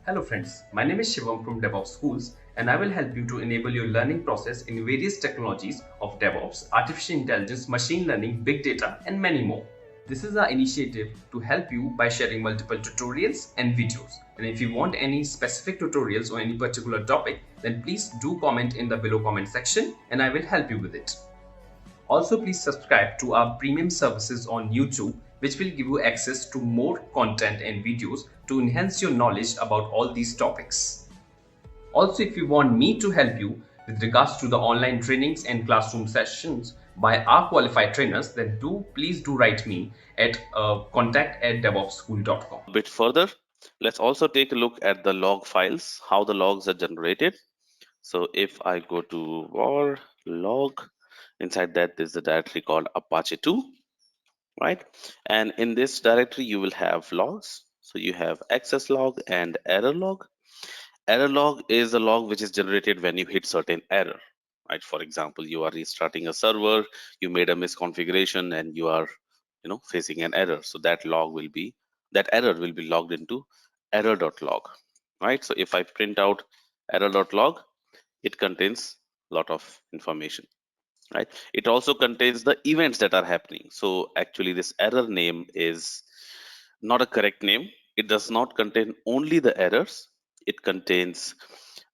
Hello friends, my name is Shivam from DevOps Schools and I will help you to enable your learning process in various technologies of DevOps, artificial intelligence, machine learning, big data and many more. This is our initiative to help you by sharing multiple tutorials and videos. And if you want any specific tutorials on any particular topic, then please do comment in the below comment section and I will help you with it. Also, please subscribe to our premium services on YouTube, which will give you access to more content and videos to enhance your knowledge about all these topics. Also, if you want me to help you with regards to the online trainings and classroom sessions by our qualified trainers, then please do write me at contact@devopsschool.com. A bit further, let's also take a look at the log files, how the logs are generated. So if I go to var log, inside that there's a directory called Apache2, right? And in this directory, you will have logs. So you have access log and error log. Error log is a log which is generated when you hit certain error, right? For example, you are restarting a server, you made a misconfiguration and you are facing an error. So that error will be logged into error.log, right? So if I print out error.log, it contains a lot of information, right? It also contains the events that are happening. So actually this error name is not a correct name. It does not contain only the errors. It contains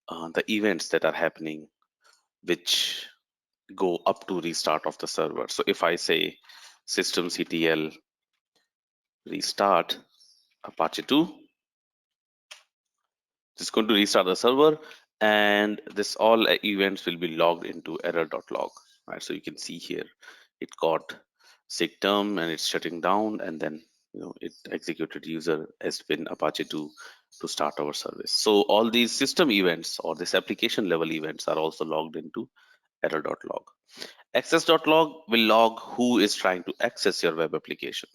the events that are happening which go up to restart of the server. So if I say systemctl restart Apache2, it's going to restart the server, and this all events will be logged into error.log, right? So you can see here it got sigterm and it's shutting down, and then it executed user spin Apache2 to start our service. So all these system events or this application level events are also logged into error.log. Access.log will log who is trying to access your web application.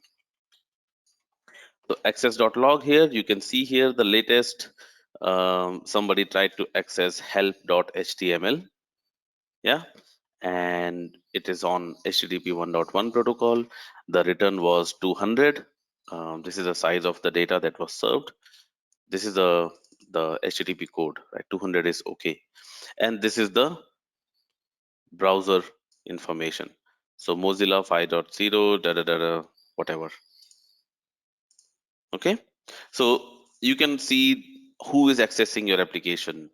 So access.log, here you can see here the latest, somebody tried to access help.html, yeah, and it is on HTTP 1.1 protocol. The return was 200. This is the size of the data that was served. This is the HTTP code, right? 200 is okay, and this is the browser information. So Mozilla 5.0 da da da da whatever. Okay, so you can see who is accessing your application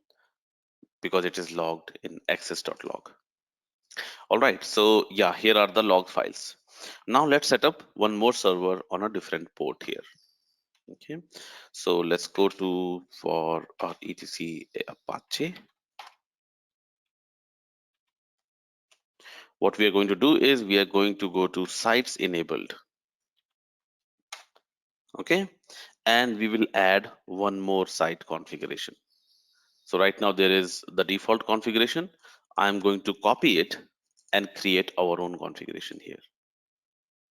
because it is logged in access.log. All right, so yeah, here are the log files. Now let's set up one more server on a different port here. Okay, so let's go to for our etc Apache. What we are going to do is we are going to go to sites enabled. Okay, and we will add one more site configuration. So right now there is the default configuration. I'm going to copy it and create our own configuration here,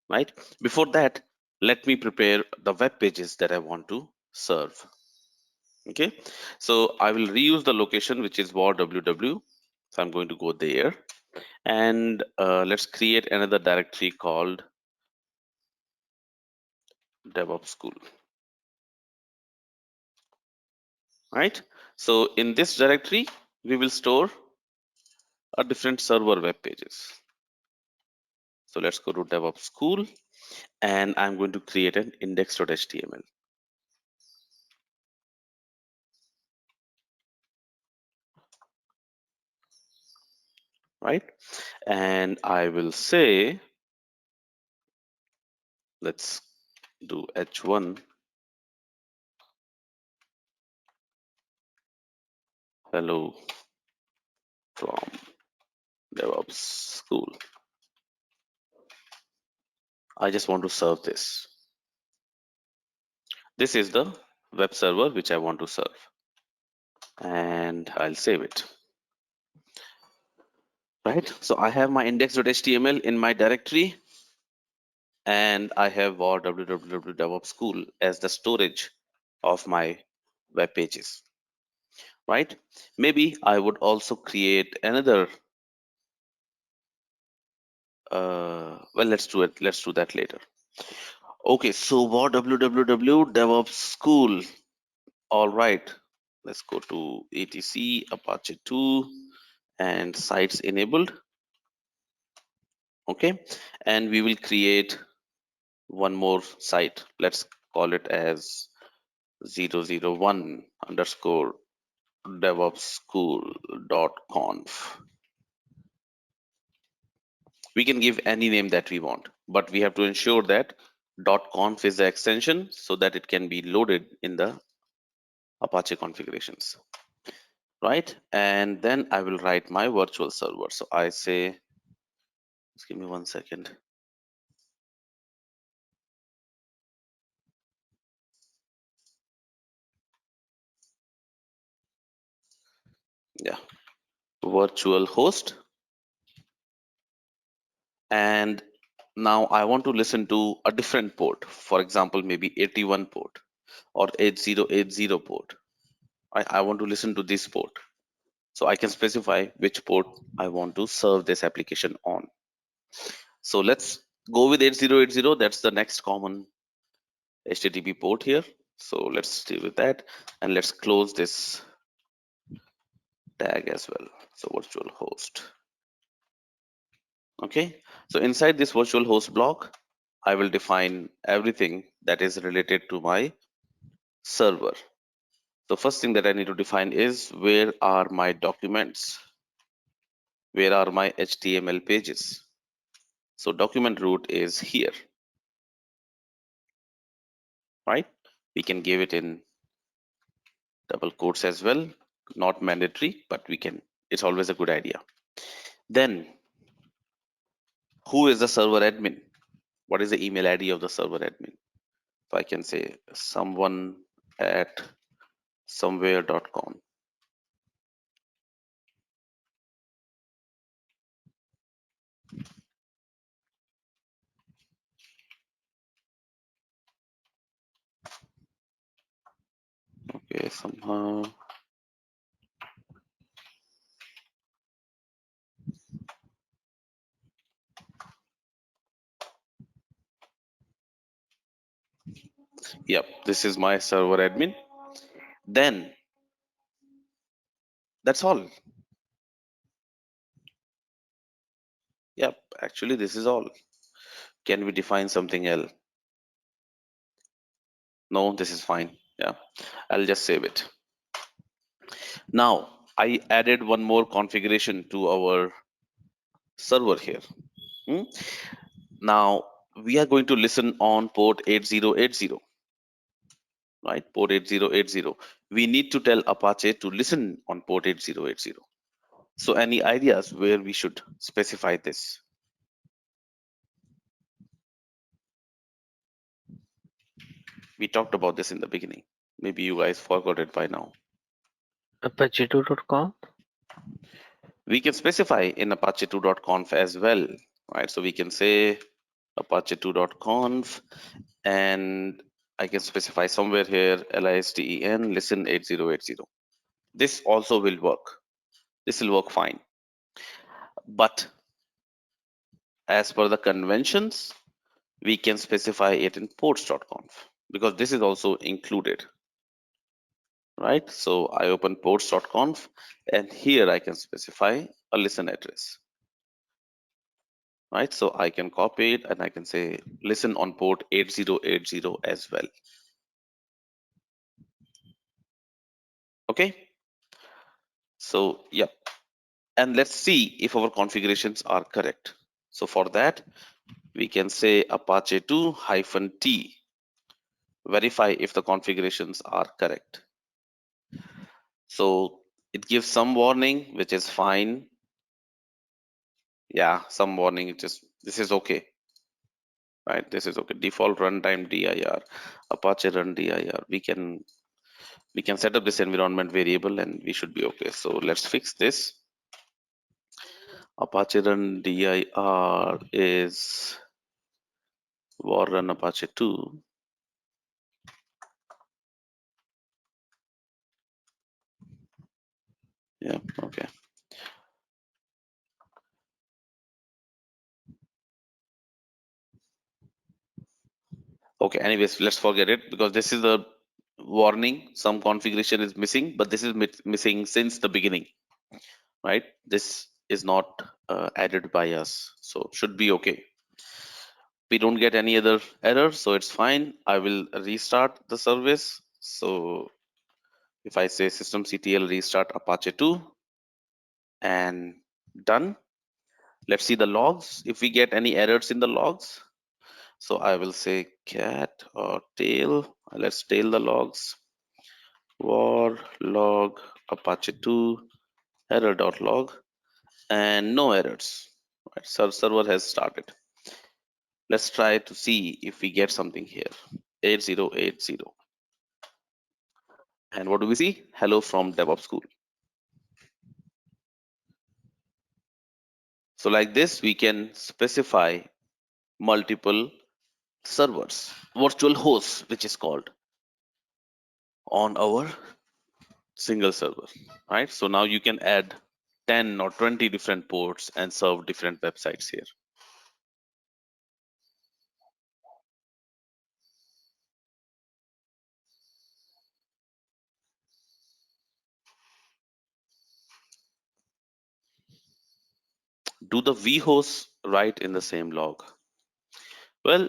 right? Before that, let me prepare the web pages that I want to serve. Okay, so I will reuse the location, which is var www. So I'm going to go there, and let's create another directory called DevOps School, right? So in this directory, we will store a different server web pages. So let's go to DevOps School, and I'm going to create an index.html. Right, and I will say, let's do h1 hello from DevOps School. I just want to serve this. This is the web server which I want to serve, and I'll save it. Right, so I have my index.html in my directory, and I have var www DevOps School as the storage of my web pages. Right, maybe I would also create another well, let's do that later. Okay, so var www DevOps School, All right, let's go to etc Apache 2 and sites enabled. Okay, and we will create one more site. Let's call it as 001 underscore devopsschool.conf. We can give any name that we want, but we have to ensure that .conf is the extension so that it can be loaded in the Apache configurations, right? And then I will write my virtual server. So I say, just give me 1 second. Yeah, virtual host. And now I want to listen to a different port. For example, maybe 81 port or 8080 port. I want to listen to this port. So I can specify which port I want to serve this application on. So let's go with 8080. That's the next common HTTP port here. So let's stay with that and let's close this tag as well. So virtual host. Okay. So inside this virtual host block, I will define everything that is related to my server. The first thing that I need to define is where are my documents? Where are my HTML pages? So document root is here, right? We can give it in double quotes as well, not mandatory, but we can, it's always a good idea. Then who is the server admin? What is the email ID of the server admin? So I can say someone at somewhere.com. Okay, somehow. Yep, this is my server admin. Then that's all. Yep, actually this is all. Can we define something else? No, this is fine. Yeah, I'll just save it. Now I added one more configuration to our server here. Hmm? Now we are going to listen on port 8080, right? Port 8080. We need to tell Apache to listen on port 8080. So any ideas where we should specify this? We talked about this in the beginning. Maybe you guys forgot it by now. Apache2.conf. We can specify in apache2.conf as well, right? So we can say apache2.conf and I can specify somewhere here listen listen 8080. This also will work. This will work fine. But as per the conventions, we can specify it in ports.conf because this is also included, right? So I open ports.conf and here I can specify a listen address, right? So I can copy it and I can say listen on port 8080 as well. Okay. So, yep. And let's see if our configurations are correct. So for that, we can say Apache2-T, verify if the configurations are correct. So it gives some warning, which is fine. Yeah, some warning, it just, this is okay, right? This is okay. Default runtime dir, Apache run dir. We can set up this environment variable and we should be okay. So let's fix this. Apache run dir is war run Apache 2. Yeah, okay. Okay, anyways, let's forget it because this is the warning, some configuration is missing, but this is missing since the beginning, right? This is not added by us, so should be okay. We don't get any other error, so it's fine. I will restart the service. So if I say systemctl restart Apache 2 and done, let's see the logs if we get any errors in the logs. So I will say cat or tail. Let's tail the logs. Var log Apache 2 error.log and no errors. Right, so server has started. Let's try to see if we get something here. 8080. And what do we see? Hello from DevOps School. So like this, we can specify multiple servers, virtual hosts, which is called on our single server, right? So now you can add 10 or 20 different ports and serve different websites here. Do the vhosts write in the same log? Well,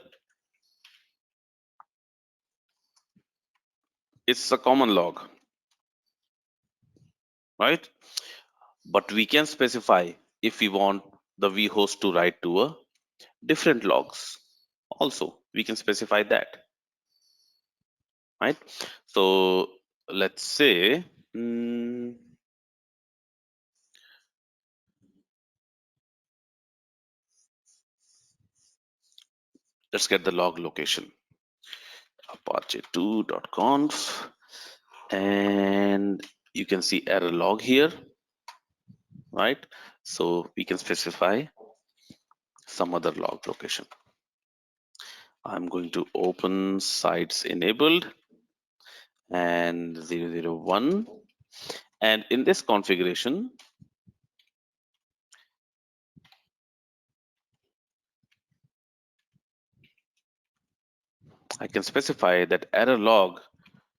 it's a common log, right? But we can specify if we want the vhost to write to a different logs. Also, we can specify that, right? So let's say, let's get the log location, apache2.conf, and you can see error log here, right? So we can specify some other log location. I'm going to open sites enabled and 001. And in this configuration, I can specify that error log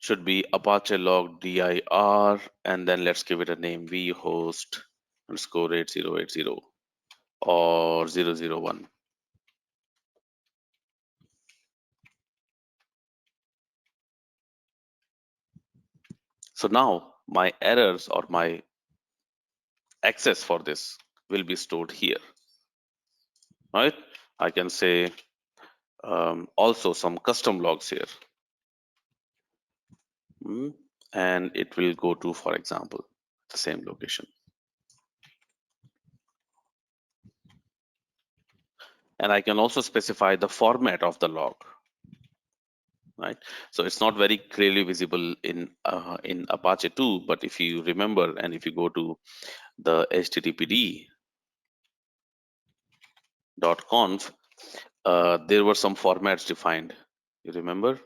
should be Apache log dir, and then let's give it a name, vhost underscore 8080 or 001. So now my errors or my access for this will be stored here, right? I can say also some custom logs here. And it will go to, for example, the same location. And I can also specify the format of the log, right? So it's not very clearly visible in Apache 2, but if you remember and if you go to the httpd.conf, there were some formats defined. You remember?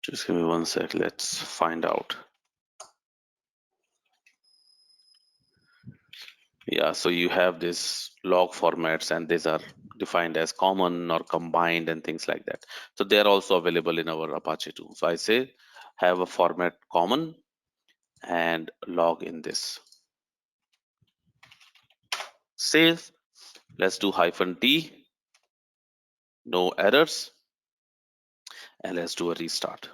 Just give me one sec. Let's find out. Yeah, so you have this log formats and these are defined as common or combined and things like that. So they're also available in our Apache too. So I say have a format common and log in this. Save. Let's do -t, no errors, and let's do a restart.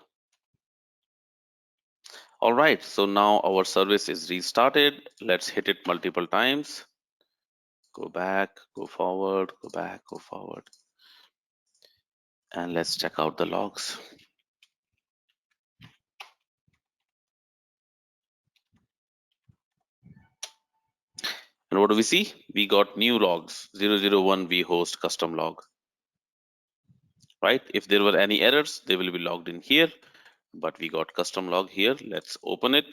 All right, so now our service is restarted. Let's hit it multiple times. Go back, go forward, go back, go forward. And let's check out the logs. And what do we see? We got new logs, 001 vhost custom log, right? If there were any errors, they will be logged in here, but we got custom log here. Let's open it.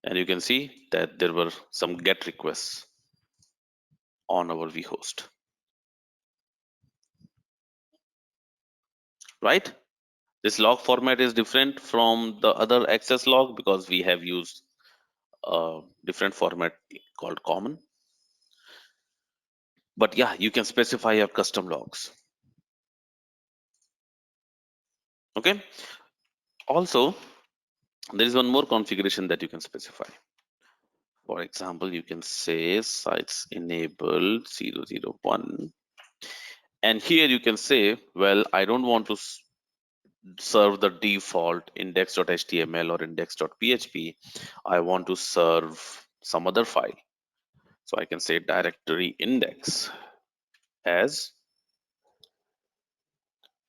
and you can see that there were some GET requests on our vhost, right? This log format is different from the other access log because we have used a different format called common. But yeah, you can specify your custom logs. Okay. Also, there is one more configuration that you can specify. For example, you can say sites enabled 001. And here you can say, well, I don't want to serve the default index.html or index.php. I want to serve some other file. So I can say directory index as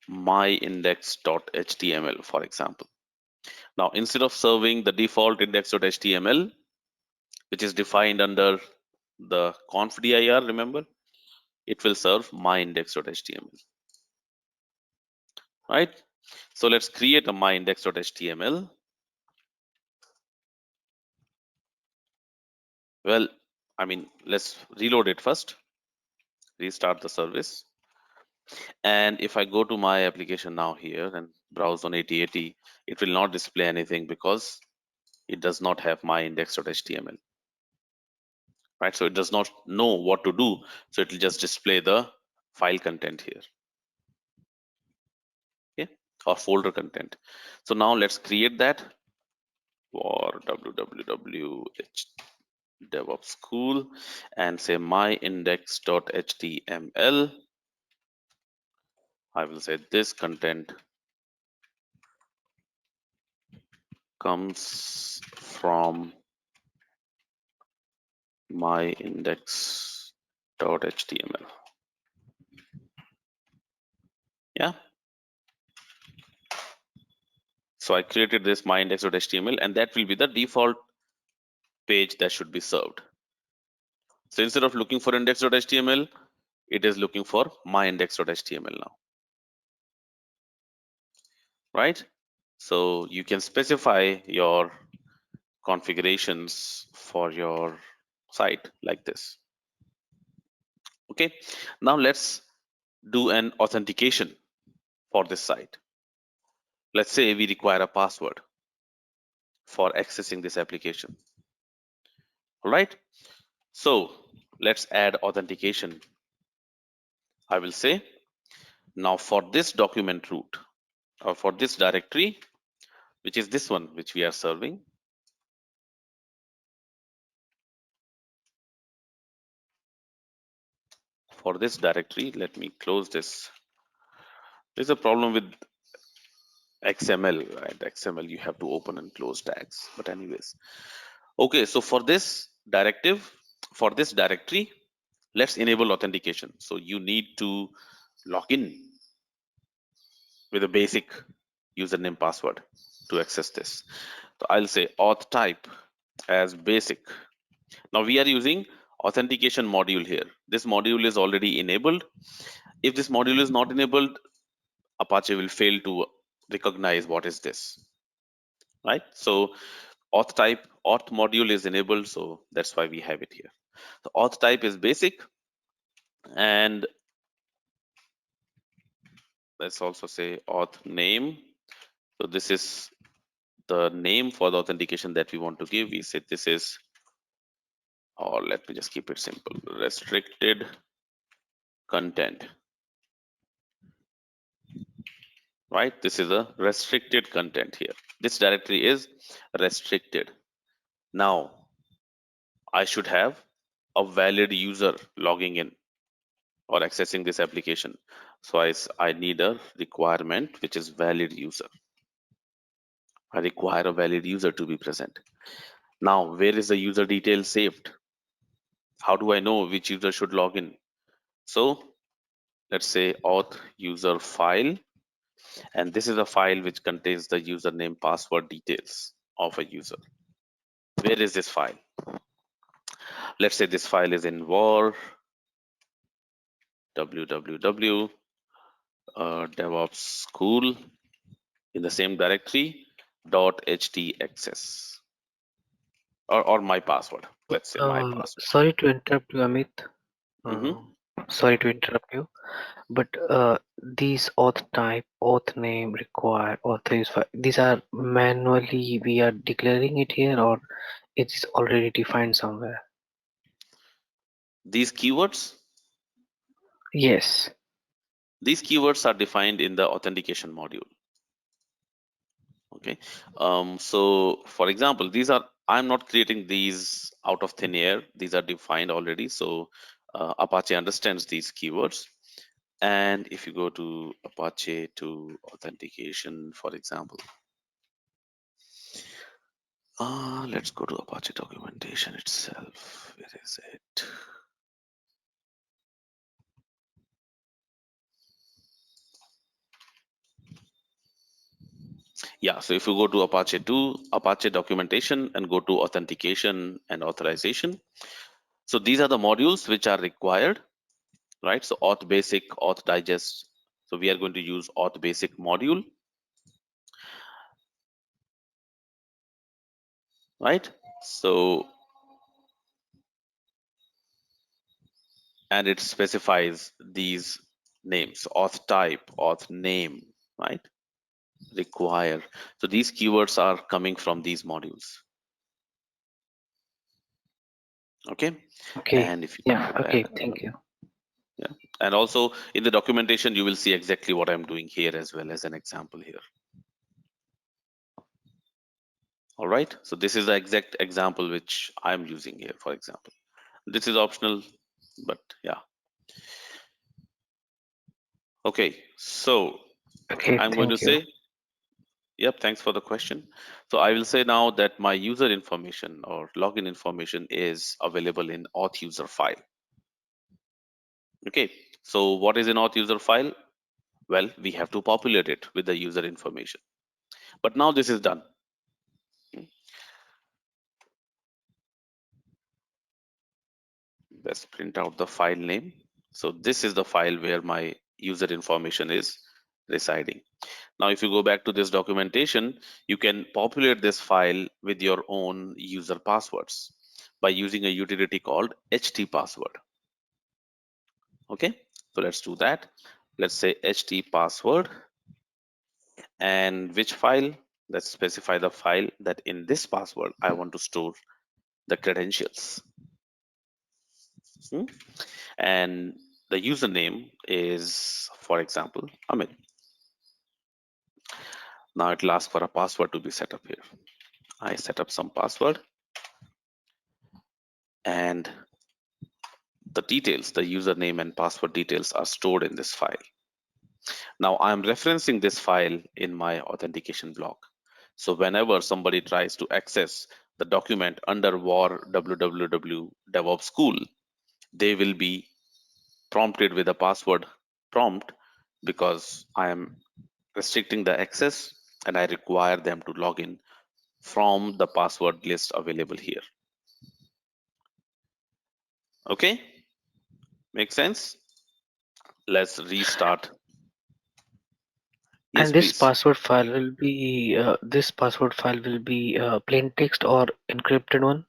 myindex.html, for example. Now, instead of serving the default index.html, which is defined under the conf dir, remember, it will serve myindex.html, right? So let's create a myindex.html. Well, I mean, let's reload it first, restart the service. And if I go to my application now here and browse on 8080, it will not display anything because it does not have myindex.html, right? So it does not know what to do. So it will just display the file content here, okay, or folder content. So now let's create that for www DevOps school and say myindex.html. I will say this content comes from myindex.html. Yeah. So I created this myindex.html, and that will be the default page that should be served. So instead of looking for index.html, it is looking for myindex.html now, right? So you can specify your configurations for your site like this. Okay, now let's do an authentication for this site. Let's say we require a password for accessing this application. All right, so let's add authentication. I will say now for this document root or for this directory, which is this one which we are serving, for this directory, let me close this. There's a problem with XML, right? XML, you have to open and close tags. But anyways, okay, so for this directory, let's enable authentication. So you need to log in with a basic username password to access this. So I'll say auth type as basic. Now we are using authentication module here. This module is already enabled. If this module is not enabled, Apache will fail to recognize what is this, right? So auth module is enabled, so that's why we have it here. The auth type is basic, and let's also say auth name. So this is the name for the authentication that we want to give. We say this is, or let me just keep it simple, restricted content, right? This is a restricted content here. This directory is restricted. Now I should have a valid user logging in or accessing this application. So I need a requirement which is valid user. I require a valid user to be present. Now, where is the user detail saved? How do I know which user should log in? So let's say auth user file, and this is a file which contains the username password details of a user. Where is this file? Let's say this file is in var www DevOps school in the same directory .htaccess. or my password. Let's say my password. Sorry to interrupt you, Amit. Hmm. Uh, Sorry to interrupt you, but these auth type, auth name, require, author is these are manually we are declaring it here, or it is already defined somewhere? These keywords, Yes. are defined in the authentication module. Okay. So for example, these are, I'm not creating these out of thin air. These are defined already. So Apache understands these keywords. And if you go to Apache to authentication, for example, let's go to Apache documentation itself. Where is it? Yeah, so if you go to Apache 2, Apache documentation, and go to authentication and authorization. So these are the modules which are required, right? So auth basic, auth digest. So we are going to use auth basic module, right? So, and it specifies these names, auth type, auth name, right? Require. So these keywords are coming from these modules. Okay. Okay. And if you Yeah. go back, Okay. Thank you. yeah. And also in the documentation, you will see exactly what I'm doing here as well as an example here. All right. So this is the exact example which I'm using here, for example. This is optional, but yeah. Okay. So Okay. I'm going to Thank you. say, yep, thanks for the question. So I will say now that my user information or login information is available in auth user file. Okay. So what is an auth user file? Well, we have to populate it with the user information. But now this is done. Let's print out the file name. So this is the file where my user information is residing. Now, if you go back to this documentation, you can populate this file with your own user passwords by using a utility called htpassword. Okay, so let's do that. Let's say htpassword, and which file? Let's specify the file that in this password I want to store the credentials. Hmm? And the username is, for example, Amit. Now it will ask for a password to be set up here. I set up some password, and the details, the username and password details are stored in this file. Now I'm referencing this file in my authentication block. So whenever somebody tries to access the document under war www DevOps school, they will be prompted with a password prompt because I am restricting the access and I require them to log in from the password list available here. Okay, make sense? Let's restart. Yes, And this please. password file will be plain text or encrypted one?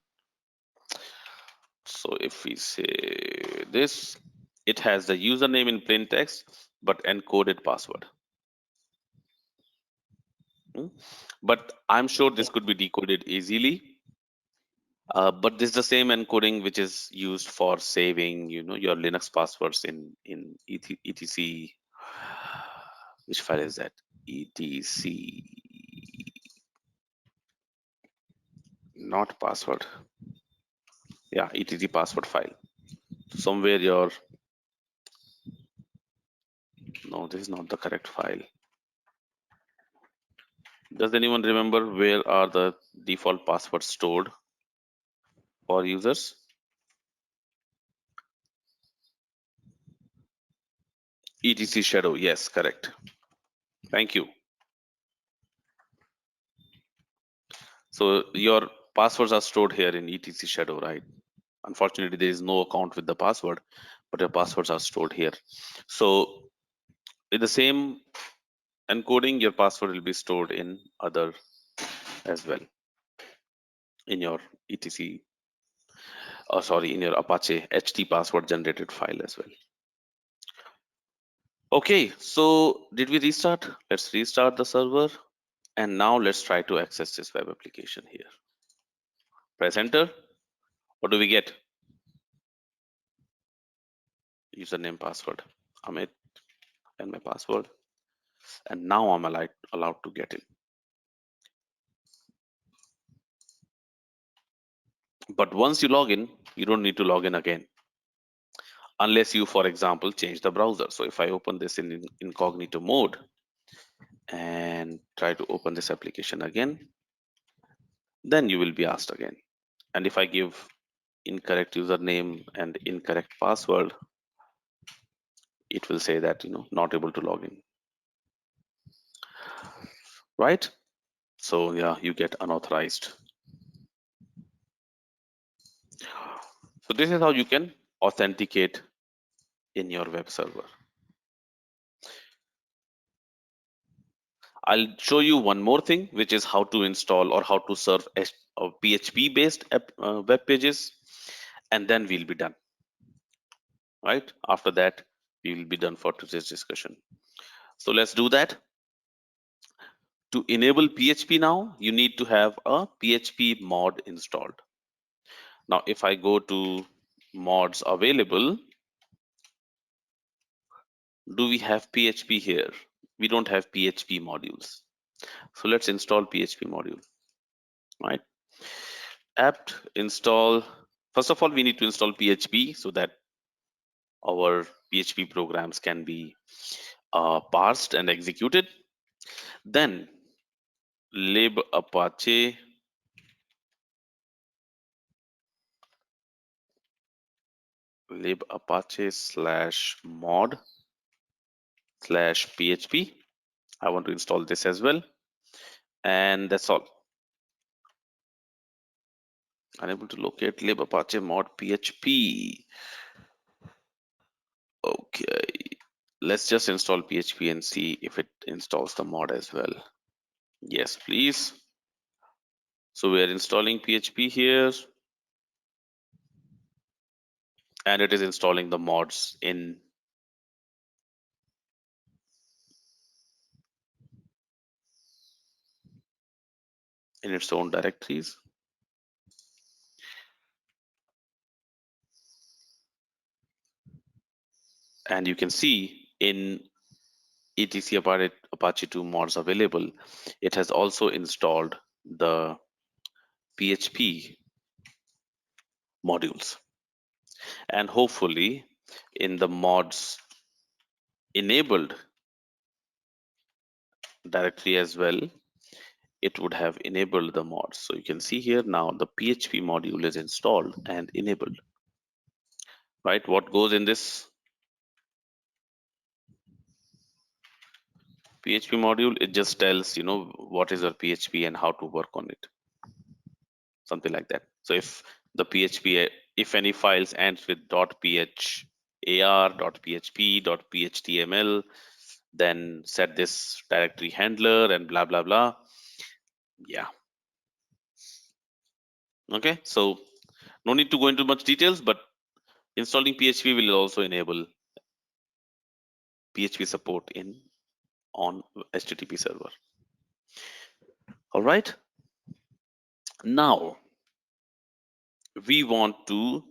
So if we say this, it has the username in plain text but encoded password. Hmm? But I'm sure this could be decoded easily. But this is the same encoding which is used for saving, your Linux passwords in etc. Which file is that? etc. Not password. Yeah, etc password file. Somewhere your, no, this is not the correct file. Does anyone remember where are the default passwords stored for users? etc shadow. Yes, correct. Thank you. So your passwords are stored here in etc shadow, right? Unfortunately, there is no account with the password, but your passwords are stored here. So with the same encoding, your password will be stored in other as well. in your etc sorry, in your Apache HT password generated file as well. Okay, so did we restart? Let's restart the server, and now let's try to access this web application here. Press enter. What do we get? Username, password, Amit, and my password, and now I'm allowed to get in. But once you log in, you don't need to log in again unless you, for example, change the browser. So if I open this in incognito mode and try to open this application again, then you will be asked again. And if I give incorrect username and incorrect password, it will say that, not able to log in, right? So yeah, you get unauthorized. So this is how you can authenticate in your web server. I'll show you one more thing, which is how to install or how to serve PHP based web pages, and then we'll be done. Right after that, we will be done for today's discussion. So let's do that. To enable PHP now, you need to have a PHP mod installed. Now, if I go to mods available, do we have PHP here? We don't have PHP modules. So let's install PHP module, right? Apt install. First of all, we need to install PHP so that our PHP programs can be parsed and executed. Then lib apache /mod/php. I want to install this as well, and that's all. Unable to locate lib apache mod php. Okay, let's just install PHP and see if it installs the mod as well. Yes, please. So we are installing PHP here, and it is installing the mods in its own directories. And you can see in etc Apache 2 mods available, it has also installed the PHP modules. And hopefully in the mods enabled directory as well, it would have enabled the mods. So you can see here now the PHP module is installed and enabled. Right? What goes in this PHP module? It just tells, what is your PHP and how to work on it. Something like that. So if the PHP, if any files ends with .phar, .php, .html, then set this directory handler and blah, blah, blah. Yeah. Okay. So no need to go into much details, but installing PHP will also enable PHP support on HTTP server. All right. Now we want to,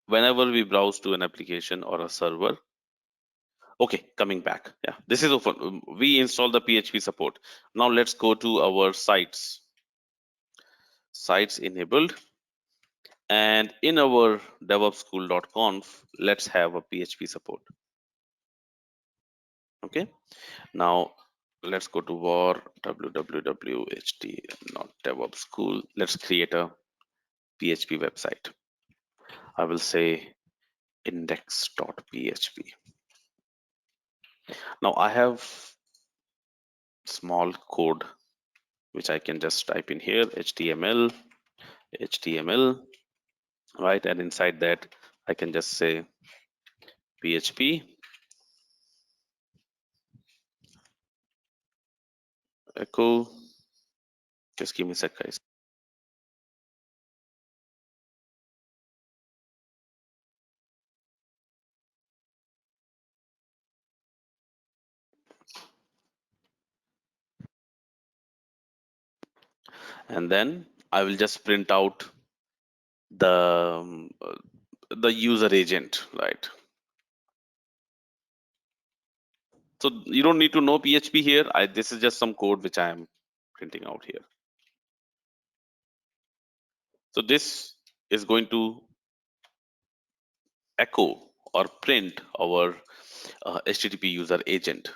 whenever we browse to an application or a server. Okay, coming back. Yeah, this is open. We install the PHP support. Now let's go to our sites. Sites enabled. And in our devopsschool.conf, let's have a PHP support. Okay, now let's go to var www.ht, not DevOps School. Let's create a PHP website. I will say index.php. Now I have small code which I can just type in here, HTML, right? And inside that, I can just say PHP echo. Just give me a sec, guys. and then I will just print out the user agent, right? So you don't need to know PHP here. This is just some code which I am printing out here. So this is going to echo or print our HTTP user agent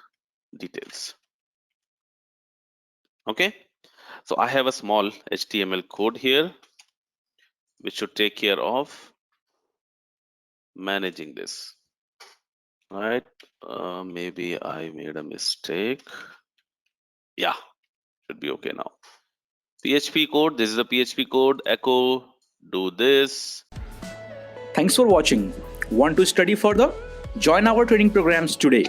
details. Okay, so I have a small HTML code here which should take care of managing this. All right, maybe I made a mistake. Yeah, should be okay now. PHP code, this is a PHP code, echo, do this. Thanks for watching. Want to study further? Join our training programs today.